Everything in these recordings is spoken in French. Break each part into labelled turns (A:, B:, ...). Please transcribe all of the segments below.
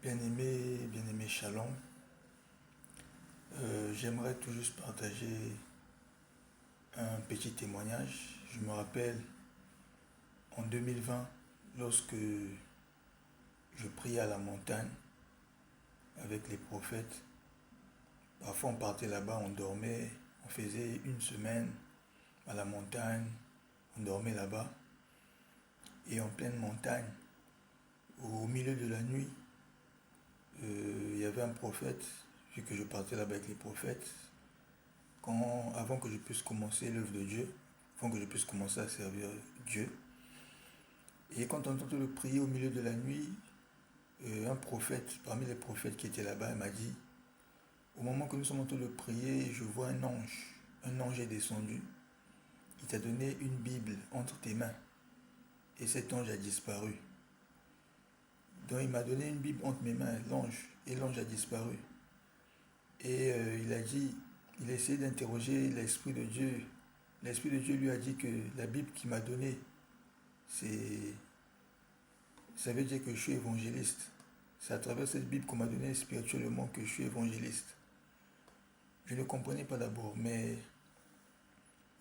A: Bien-aimé Shalom, j'aimerais tout juste partager un petit témoignage. Je me rappelle en 2020, lorsque je priais à la montagne avec les prophètes. Parfois on partait là-bas, on dormait, on faisait une semaine à la montagne, on dormait là-bas. Et en pleine montagne, au milieu de la nuit, il y avait un prophète, vu que je partais là-bas avec les prophètes. Avant que je puisse commencer l'œuvre de Dieu, avant que je puisse commencer à servir Dieu. Et quand on entend le prier au milieu de la nuit, un prophète, parmi les prophètes qui étaient là-bas, m'a dit, au moment que nous sommes en train de prier, je vois un ange est descendu, il t'a donné une Bible entre tes mains, et cet ange a disparu. Donc il m'a donné une Bible entre mes mains, et l'ange a disparu. Et il a dit, il a essayé d'interroger l'Esprit de Dieu. L'Esprit de Dieu lui a dit que la Bible qu'il m'a donnée, ça veut dire que je suis évangéliste. C'est à travers cette Bible qu'on m'a donnée spirituellement que je suis évangéliste. Je ne comprenais pas d'abord, mais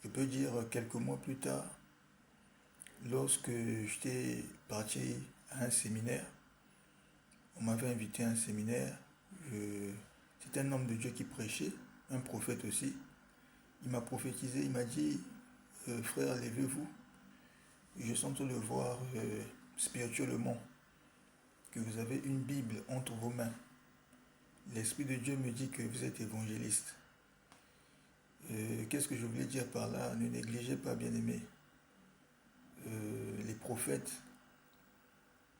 A: je peux dire quelques mois plus tard, lorsque j'étais parti à un séminaire, on m'avait invité à un séminaire. C'était un homme de Dieu qui prêchait, un prophète aussi. Il m'a prophétisé, il m'a dit, frère, levez-vous. Je sens le voir spirituellement, que vous avez une Bible entre vos mains. L'Esprit de Dieu me dit que vous êtes évangéliste. Qu'est-ce que je voulais dire par là? Ne négligez pas, bien-aimés, les prophètes,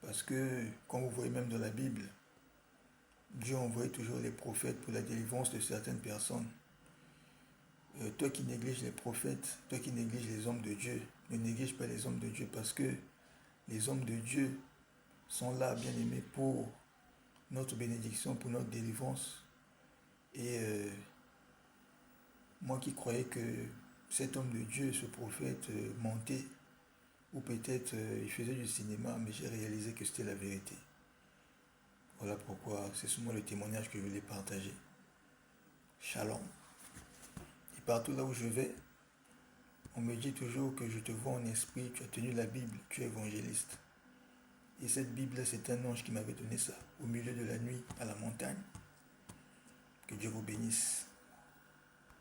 A: parce que quand vous voyez même dans la Bible, Dieu envoie toujours les prophètes pour la délivrance de certaines personnes. Toi qui négliges les prophètes, toi qui négliges les hommes de Dieu, ne néglige pas les hommes de Dieu, parce que les hommes de Dieu sont là, bien aimés, pour notre bénédiction, pour notre délivrance. Et moi qui croyais que cet homme de Dieu, ce prophète, mentait, ou peut-être il faisait du cinéma, mais j'ai réalisé que c'était la vérité. Voilà pourquoi c'est souvent le témoignage que je voulais partager. Shalom. Et partout là où je vais, on me dit toujours que je te vois en esprit, tu as tenu la Bible, tu es évangéliste. Et cette Bible-là, c'est un ange qui m'avait donné ça, au milieu de la nuit, à la montagne. Que Dieu vous bénisse.